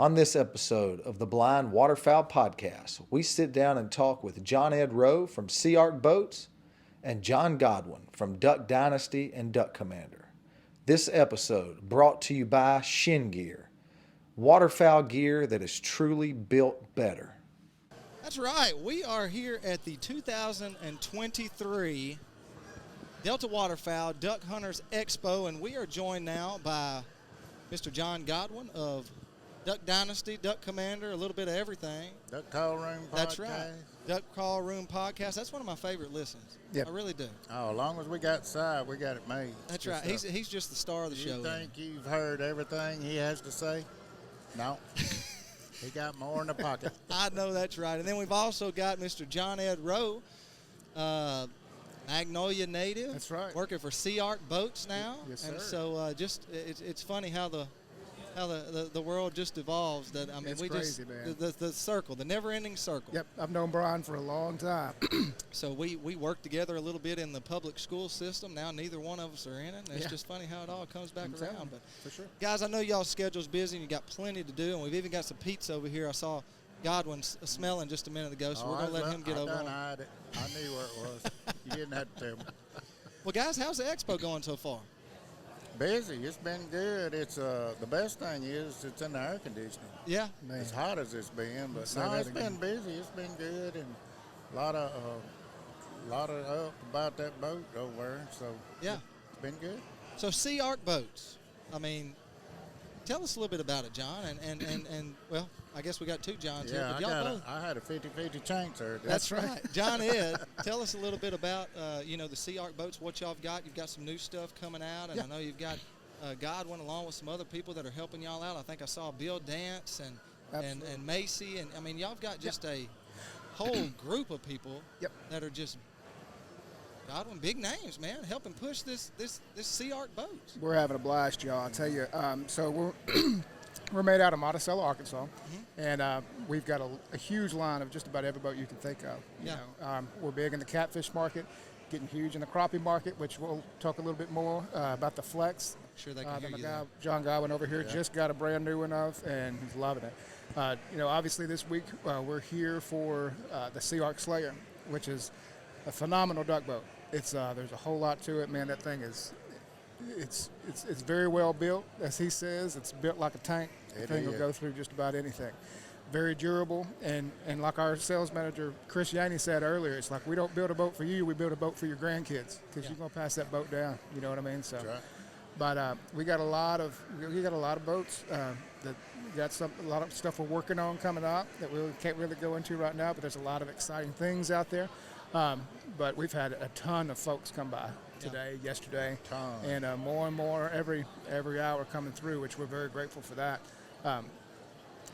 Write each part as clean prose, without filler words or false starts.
On this episode of the Blind Waterfowl Podcast, we sit down and talk with Jon Rowe from Sea Ark Boats and John Godwin from Duck Dynasty and Duck Commander. This episode brought to you by Shin Gear, waterfowl gear that is truly built better. That's right. We are here at the 2023 Delta Waterfowl Duck Hunters Expo, and we are joined now by Mr. John Godwin of Duck Dynasty, Duck Commander, a little bit of everything. Duck Call Room Podcast. That's right. Duck Call Room Podcast. That's one of my favorite listens. Yep. I really do. Oh, as long as we got Si, we got it made. That's right. He's just the star of the show. You think you've heard everything he has to say? No. He got more in the pocket. I know that's right. And then we've also got Mr. Jon Rowe, Magnolia native. That's right. Working for Sea Ark Boats now. Yes, sir. And so it's funny how the world just evolves. That I mean, it's we crazy, just man. the circle, the never-ending circle. Yep, I've known Brian for a long time. So we work together a little bit in the public school system. Now neither one of us are in it. And it's just funny how it all comes back around. But for sure, guys, I know y'all's schedule's busy and you got plenty to do, and we've even got some pizza over here. I saw Godwin smelling just a minute ago, so we're gonna let him get over on. I knew where it was. You didn't have to tell me. Well, guys, how's the expo going so far? Busy. It's been good. It's the best thing is it's in the air conditioning. Yeah. Man. As hot as it's been, but no, it's been busy. It's been good, and a lot of up about that boat over there. So yeah, it's been good. So Sea Ark Boats. I mean, tell us a little bit about it, John. And well, I guess we got two Johns here. But I had a 50-50 chance there. That's right. John Ed, tell us a little bit about, the Sea Ark Boats, what y'all have got. You've got some new stuff coming out, and I know you've got Godwin along with some other people that are helping y'all out. I think I saw Bill Dance and Macy. And, I mean, y'all have got just a whole group of people that are just Godwin, big names, man, helping push this Sea Ark Boats. We're having a blast, y'all. I'll tell you. So we're we're made out of Monticello, Arkansas, and we've got a huge line of just about every boat you can think of. You know, we're big in the catfish market, getting huge in the crappie market, which we'll talk a little bit more about the Flex. Sure, they can hear you. John Godwin over here just got a brand new one of, and he's loving it. Obviously this week we're here for the Sea Ark Slayer, which is a phenomenal duck boat. It's there's a whole lot to it, man. That thing is, it's very well built, as he says. It's built like a tank. The thing will go through just about anything. Very durable, and like our sales manager Chris Yaney said earlier, it's like we don't build a boat for you, we build a boat for your grandkids, because you're gonna pass that boat down. You know what I mean? So, right. But we got a lot of boats that got a lot of stuff we're working on coming up that we can't really go into right now. But there's a lot of exciting things out there. But we've had a ton of folks come by today, yesterday, and more and more every hour coming through, which we're very grateful for that.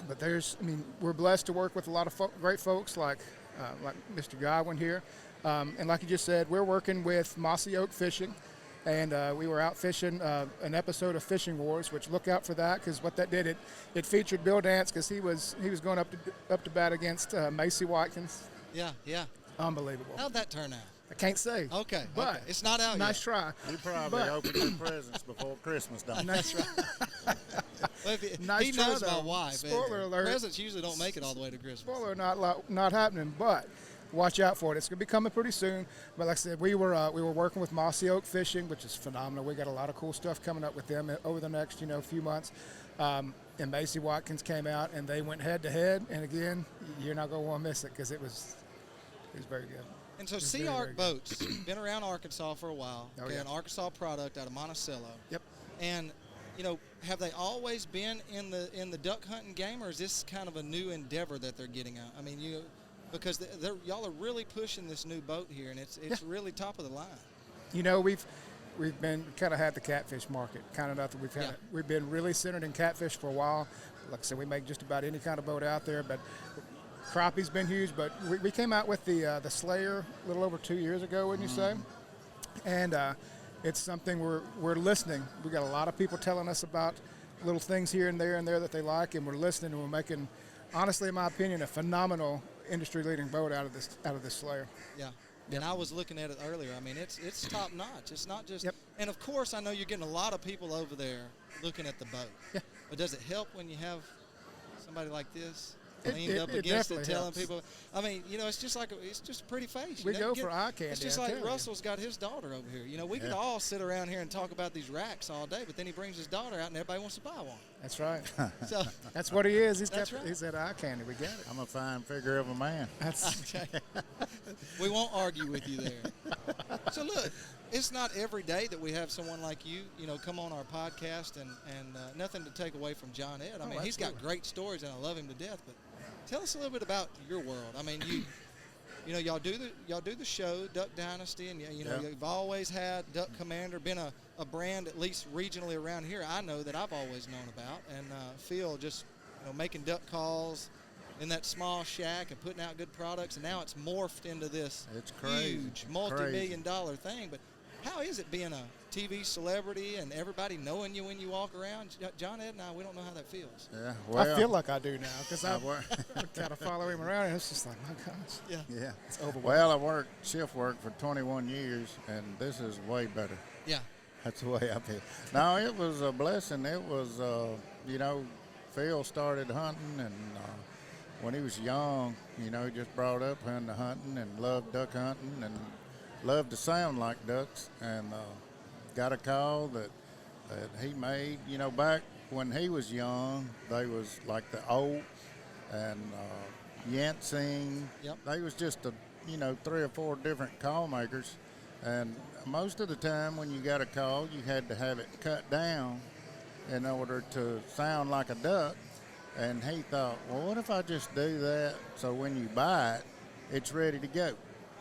But we're blessed to work with a lot of great folks like Mr. Godwin here. And like you just said, we're working with Mossy Oak Fishing, and we were out fishing an episode of Fishing Wars, which look out for that, because what that did, it featured Bill Dance, because he was going up to bat against Macy Watkins. Yeah. Unbelievable. How'd that turn out? I can't say. Okay, but it's not out yet. Nice try. You probably opened your presents before Christmas done. That's right. Well, nice he try, knows though. my wife. Spoiler alert. Presents usually don't make it all the way to Christmas. Spoiler not happening, but watch out for it. It's going to be coming pretty soon. But like I said, we were working with Mossy Oak Fishing, which is phenomenal. We got a lot of cool stuff coming up with them over the next few months. And Macy Watkins came out, and they went head to head. And again, you're not going to want to miss it, because it was very good. And so Sea Ark Boats, been around Arkansas for a while. An Arkansas product out of Monticello. Yep. And, have they always been in the duck hunting game, or is this kind of a new endeavor that they're getting out? I mean, because y'all are really pushing this new boat here, and it's really top of the line. We've been kind of had the catfish market, kind of nothing. We've been really centered in catfish for a while. Like I said, we make just about any kind of boat out there, but crappie's been huge. But we came out with the Slayer a little over 2 years ago, wouldn't you say? And it's something we're listening. We got a lot of people telling us about little things here and there that they like, and we're listening, and we're making, honestly, in my opinion, a phenomenal industry-leading boat out of this Slayer. Yeah. And I was looking at it earlier. I mean, it's top notch. It's not just. Yep. And of course, I know you're getting a lot of people over there looking at the boat. Yeah. But does it help when you have somebody like this It leaned up against it, definitely telling helps. people. I mean, it's just like it's just a pretty face. We go for eye candy. It's just I like tell you. Russell's got his daughter over here. We could all sit around here and talk about these racks all day, but then he brings his daughter out and everybody wants to buy one. That's right. So That's what he is. He's That's right. He's that eye candy. We got it. I'm a fine figure of a man. That's okay. We won't argue with you there. So look, it's not every day that we have someone like you, come on our podcast, and nothing to take away from Jon Ed. I mean, he's got great stories, and I love him to death. But tell us a little bit about your world. I mean, y'all do the show Duck Dynasty, and you've always had Duck Commander, been a brand at least regionally around here. I know that I've always known about, and Phil just making duck calls in that small shack and putting out good products, and now it's morphed into this huge multi-million-dollar thing. But how is it being a TV celebrity and everybody knowing you when you walk around? Jon Ed and I, we don't know how that feels. Yeah, well, I feel like I do now because I kind of follow him around, and it's just like, my gosh. Yeah. It's overwhelming. Well, I worked shift work for 21 years, and this is way better. Yeah. That's the way I feel. No, it was a blessing. It was, Phil started hunting, and when he was young, he just brought up hunting and loved duck hunting and loved to sound like ducks, and got a call that he made. Back when he was young, they was like the Oak and Yancing. Yep. They was just 3 or 4 different call makers, and most of the time when you got a call, you had to have it cut down in order to sound like a duck. And he thought, well, what if I just do that so when you buy it, it's ready to go?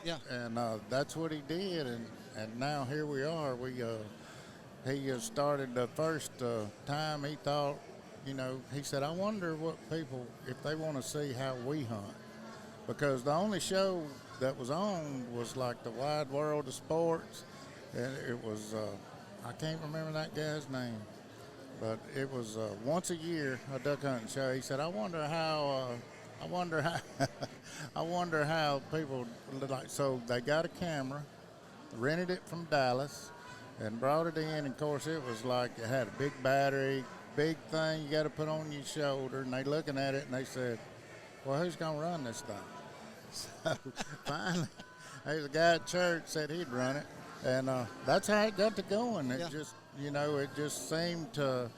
Yeah. And that's what he did, and now here we are. He started the first time. He thought, he said, I wonder what people, if they want to see how we hunt. Because the only show that was on was like the Wide World of Sports, and it was, I can't remember that guy's name. But it was once a year a duck hunting show. He said, I wonder how people like. So they got a camera, rented it from Dallas, and brought it in. And of course, it was like it had a big battery, big thing you got to put on your shoulder. And they looking at it and they said, well, who's gonna run this thing? So finally, there's a guy at church said he'd run it, and that's how it got to going. It just. It just seemed to,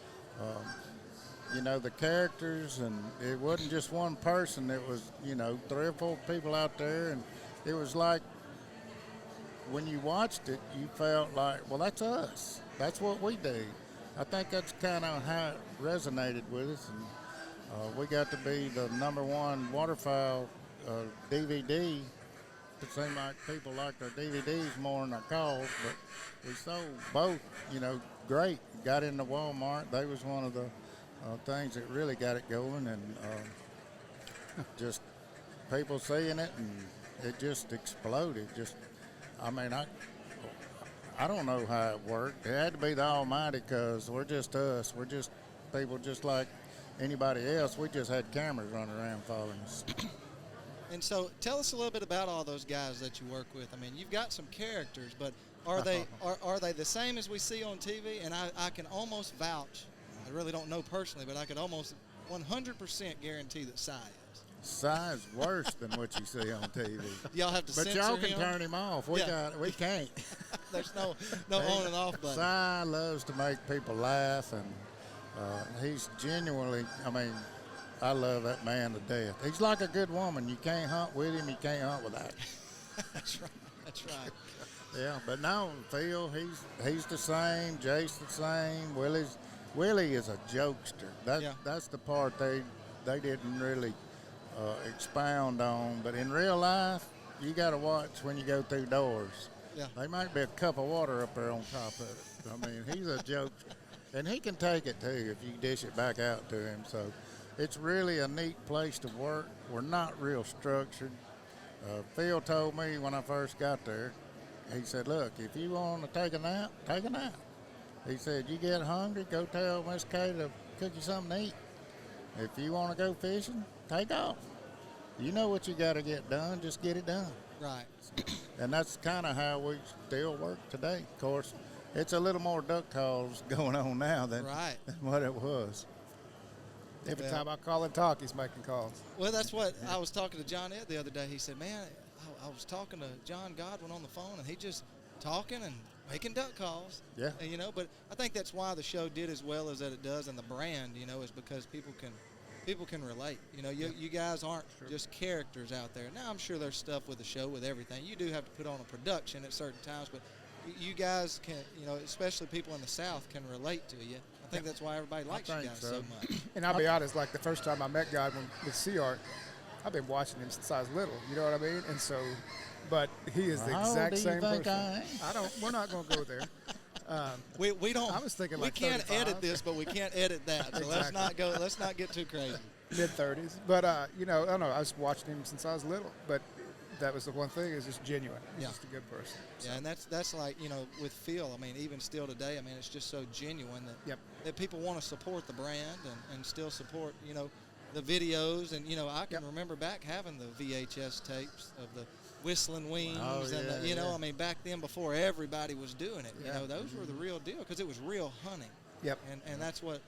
the characters, and it wasn't just one person. It was, 3 or 4 people out there, and it was like when you watched it, you felt like, well, that's us. That's what we do. I think that's kind of how it resonated with us, and we got to be the #1 waterfowl DVD. It seemed like people liked our DVDs more than our calls, but we sold both, great. Got into Walmart. They was one of the things that really got it going, and just people seeing it, and it just exploded. I don't know how it worked. It had to be the Almighty, because we're just us. We're just people just like anybody else. We just had cameras running around following us. And so tell us a little bit about all those guys that you work with. I mean, you've got some characters, but are they the same as we see on TV? And I can almost vouch, I really don't know personally, but I could almost 100% guarantee that Si is. Si's worse than what you see on TV. Y'all have to but censor y'all can him? turn him off. We can't. There's no on and off button. Si loves to make people laugh, and he's genuinely, I love that man to death. He's like a good woman. You can't hunt with him. You can't hunt without him. That's right. That's right. Yeah, but no, Phil, he's the same. Jace the same. Willie is a jokester. That's the part they didn't really expound on. But in real life, you got to watch when you go through doors. Yeah. There might be a cup of water up there on top of it. He's a jokester. And he can take it, too, if you dish it back out to him. So it's really a neat place to work. We're not real structured. Phil told me when I first got there, he said, look, if you want to take a nap, take a nap. He said, you get hungry, go tell Miss Kay to cook you something to eat. If you want to go fishing, take off. You know what you got to get done, just get it done. Right. And that's kind of how we still work today. Of course, it's a little more duck calls going on now than what it was. Every time I call and talk, he's making calls. Well, that's what I was talking to John Ed the other day. He said, man, I was talking to John Godwin on the phone, and he just talking and making duck calls. Yeah. And, but I think that's why the show did as well as that it does, and the brand, is because people can relate. You guys aren't just characters out there. Now, I'm sure there's stuff with the show, with everything. You do have to put on a production at certain times, but you guys can, especially people in the South, can relate to you. I think that's why everybody likes you guys so much. And I'll be honest, like the first time I met Godwin with Sea Art, I've been watching him since I was little. You know what I mean? And so, but he is the exact same person. We're not going to go there. We don't. I was thinking we like can't 35. edit this, but we can't edit that. So let's not go. Let's not get too crazy. Mid-30s. But, I don't know. I was watching him since I was little. But that was the one thing, is just genuine. He's just a good person. Yeah, and that's like, with Phil, I mean, even still today, I mean, it's just so genuine that people want to support the brand and still support, the videos. And, I can remember back having the VHS tapes of the Whistling Wings. I mean, back then before everybody was doing it, those were the real deal because it was real hunting. Yep. And that's what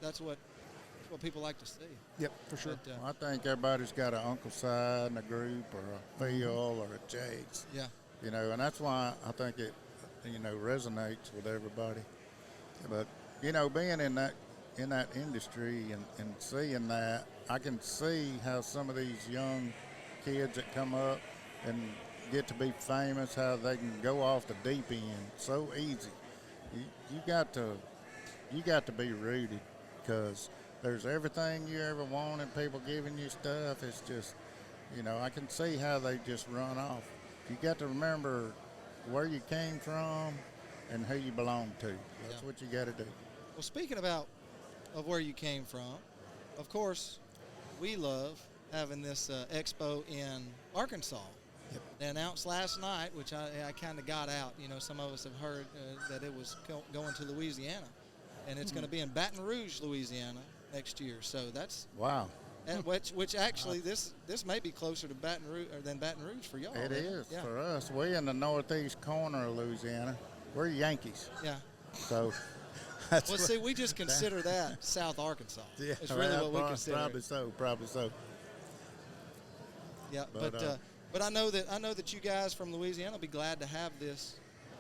people like to see. Yep, for sure. I think everybody's got an Uncle Si in a group, or a Phil, or a Jakes. Yeah. And that's why I think it, resonates with everybody. But, being in that industry and seeing that, I can see how some of these young kids that come up and get to be famous, how they can go off the deep end so easy. You got to be rooted, because there's everything you ever wanted, people giving you stuff. It's just, I can see how they just run off. You got to remember where you came from and who you belong to. That's what you got to do. Well, speaking of where you came from, of course, we love having this expo in Arkansas. Yep. They announced last night, which I kind of got out. Some of us have heard that it was going to Louisiana, and it's going to be in Baton Rouge, Louisiana, next year. So that's wow. And which actually this may be closer to Baton Rouge than Baton Rouge for y'all. It is for us. We're in the northeast corner of Louisiana. We're Yankees. Yeah. So. See, we just consider that South Arkansas. Yeah, it's really what we consider. Probably so. Yeah, but I know that you guys from Louisiana will be glad to have this,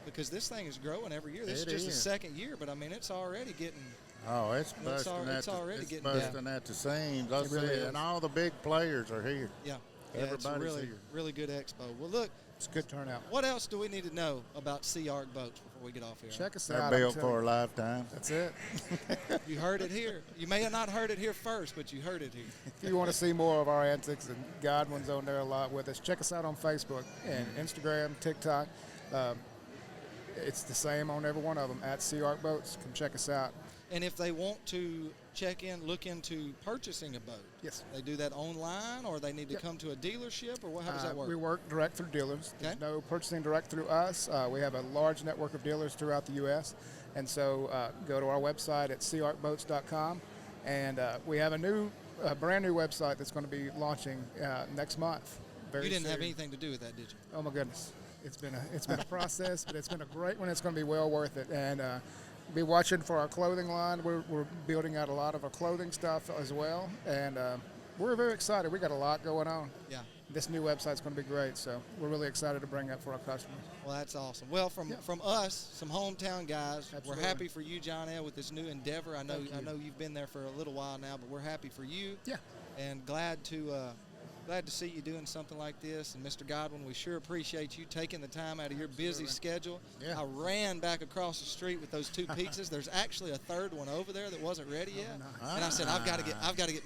because this thing is growing every year. This is just the second year, but I mean it's already getting. Oh, it's busting at the seams. I see it, and all the big players are here. Yeah, everybody's it's here. Really good expo. Well, look, it's a good turnout. What else do we need to know about Sea Ark boats before we get off here? Check us They're out. built for a lifetime. That's it. You heard it here. You may have not heard it here first, but you heard it here. If you want to see more of our antics, and Godwin's on there a lot with us, check us out on Facebook and Instagram, TikTok. It's the same on every one of them, at Sea Ark Boats. Come check us out. And if they want to look into purchasing a boat, yes, they do that online, or they need to come to a dealership, or how does that work? We work direct through dealers. There's no purchasing direct through us. We have a large network of dealers throughout the U.S., and so go to our website at seaarkboats.com, and we have a brand new website that's going to be launching next month. You didn't have anything to do with that, did you? Oh my goodness, it's been a process, but it's been a great one. It's going to be well worth it, and. Be watching for our clothing line. We're building out a lot of our clothing stuff as well, and we're very excited. We got a lot going on. Yeah. This new website's going to be great, so we're really excited to bring that for our customers. Well, that's awesome. Well, from us, some hometown guys, Absolutely. We're happy for you, John L., with this new endeavor. I know you've been there for a little while now, but we're happy for you. Yeah. And glad to see you doing something like this. And Mr. Godwin, we sure appreciate you taking the time out of your busy schedule. Yeah. I ran back across the street with those 2 pizzas. There's actually a third one over there that wasn't ready yet. Nice. And I said, I've got to get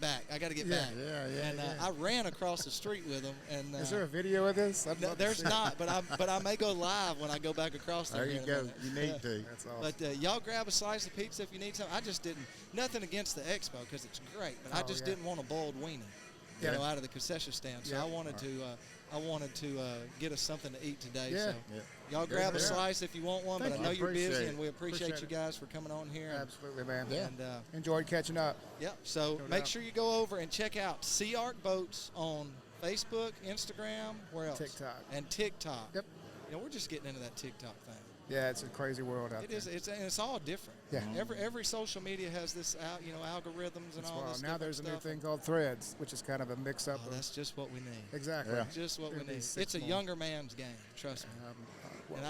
back. I got to get back. Yeah. And I ran across the street with them. And is there a video of this? There's not, but I may go live when I go back across there. There you go. You need to. That's awesome. But y'all grab a slice of pizza if you need some. I just didn't. Nothing against the expo because it's great, but I just didn't want a boiled weenie. Out of the concession stand. So I wanted to get us something to eat today. Yeah. So y'all grab a slice if you want one, but I know you're busy, appreciate it. and we appreciate you guys for coming on here. Absolutely, man. Yeah. And enjoyed catching up. So make sure you go over and check out Sea Ark Boats on Facebook, Instagram, where else? TikTok. And TikTok. Yep. We're just getting into that TikTok thing. Yeah, it's a crazy world out It there. is. It's all different. Yeah. Every social media has this, algorithms and That's all wild. this. Now there's a new stuff. thing called Threads, which is kind of a mix-up Oh, of that's just what we need. exactly. Yeah. Just what we It'll be need. 6 It's a more. younger man's game. Trust me. Well,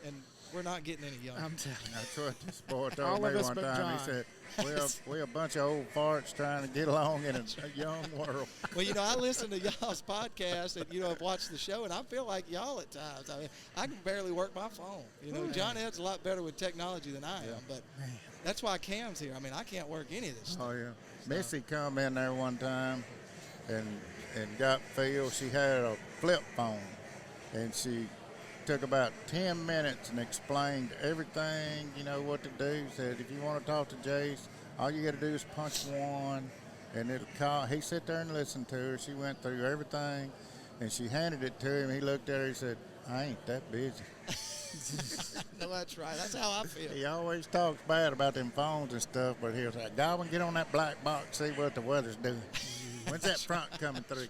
And we're not getting any younger. I'm telling you. That's what this boy All told of me us one but time. John. He said, we're a bunch of old farts trying to get along in a young world. Well, I listen to y'all's podcast and, I've watched the show, and I feel like y'all at times. I mean, I can barely work my phone. John Ed's a lot better with technology than I am, but that's why Cam's here. I mean, I can't work any of this stuff. Oh, yeah. Missy come in there one time and got Phil. She had a flip phone, and she took about 10 minutes and explained everything, what to do. Said, if you want to talk to Jace, all you got to do is punch 1, and it'll call. He sat there and listened to her. She went through everything, and she handed it to him. He looked at her. He said, I ain't that busy. No, that's right. That's how I feel. He always talks bad about them phones and stuff, but he'll say, Godwin, get on that black box, see what the weather's doing. When's that front coming through?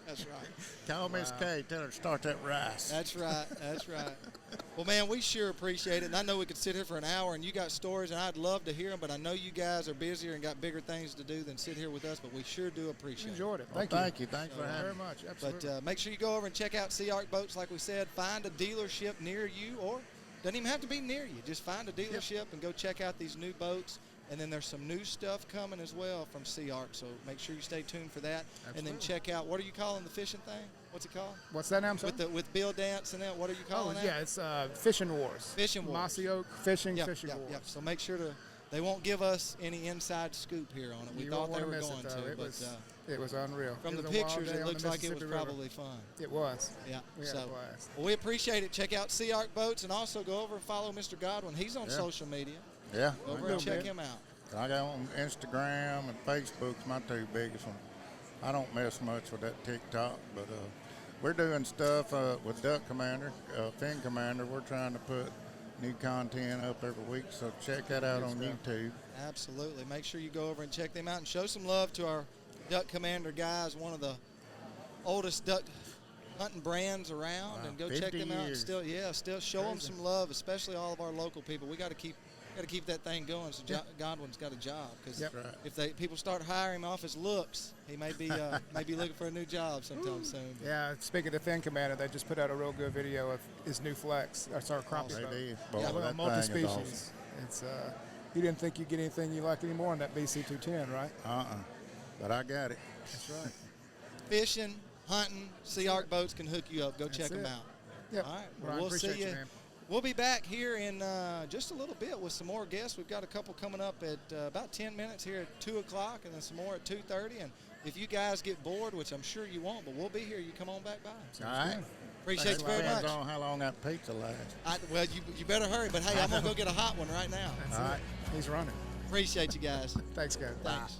That's right. Call Miss Kay, tell her to start that rice. That's right. That's right. Well, man, we sure appreciate it. And I know we could sit here for an hour, and you got stories, and I'd love to hear them, but I know you guys are busier and got bigger things to do than sit here with us, but we sure do appreciate it. Enjoyed it. Well, Thank you. Thanks for Very having me. much. Absolutely. But make sure you go over and check out Sea Ark Boats, like we said. Find a dealership near you, or doesn't even have to be near you. Just find a dealership and go check out these new boats. And then there's some new stuff coming as well from Sea Ark, so make sure you stay tuned for that. Absolutely. And then check out, what are you calling the fishing thing? What's it called? What's that now? I'm sorry? With Bill Dance and that, what are you calling that? Yeah, it's Fishing Wars. Fishing Wars. Mossy Oak Fishing Yep, Wars. So make sure they won't give us any inside scoop here on it. We You thought won't they wanna were miss going it, though. to, It but was, it was unreal. from It the was a wild pictures, day it on looks the like it was Mississippi River. probably fun. It was. Yeah. We had a So blast. well, we appreciate it. Check out Sea Ark Boats, and also go over and follow Mr. Godwin. He's on Yeah. social media. Yeah. Go over I and do. check him out. I got on Instagram and Facebook's my 2 biggest ones. I don't mess much with that TikTok, but we're doing stuff with Duck Commander, Fin Commander. We're trying to put new content up every week, so check that out on YouTube. Absolutely. Make sure you go over and check them out and show some love to our Duck Commander guys, one of the oldest duck hunting brands around, Wow, and go 50 check them out. years. Still show them some love, especially all of our local people. We got to keep that thing going. So Godwin's got a job, because Yep. Right. if people start hiring him off his looks, he may be looking for a new job sometime soon. Yeah, speaking of Fin Commander, they just put out a real good video of his new Flex. That's our crappie They boat. did. Boy, Yeah, that multi-species. thing is It's you didn't think you'd get anything you like anymore in that BC-210, right? awesome. But I got it. That's right. Fishing, hunting, Sea Ark Boats can hook you up. Go check them it. out. Yep. All right. Ryan, We'll appreciate see you, you. man. We'll be back here in just a little bit with some more guests. We've got a couple coming up at about 10 minutes here at 2 o'clock, and then some more at 2:30. And if you guys get bored, which I'm sure you won't, but we'll be here, you come on back by. All right. Appreciate you very Depends much. on how long that pizza lasts. Well, you better hurry, but hey, I'm going to go get a hot one right now. That's All it. right. He's running. Appreciate you guys. Thanks, guys. Thanks.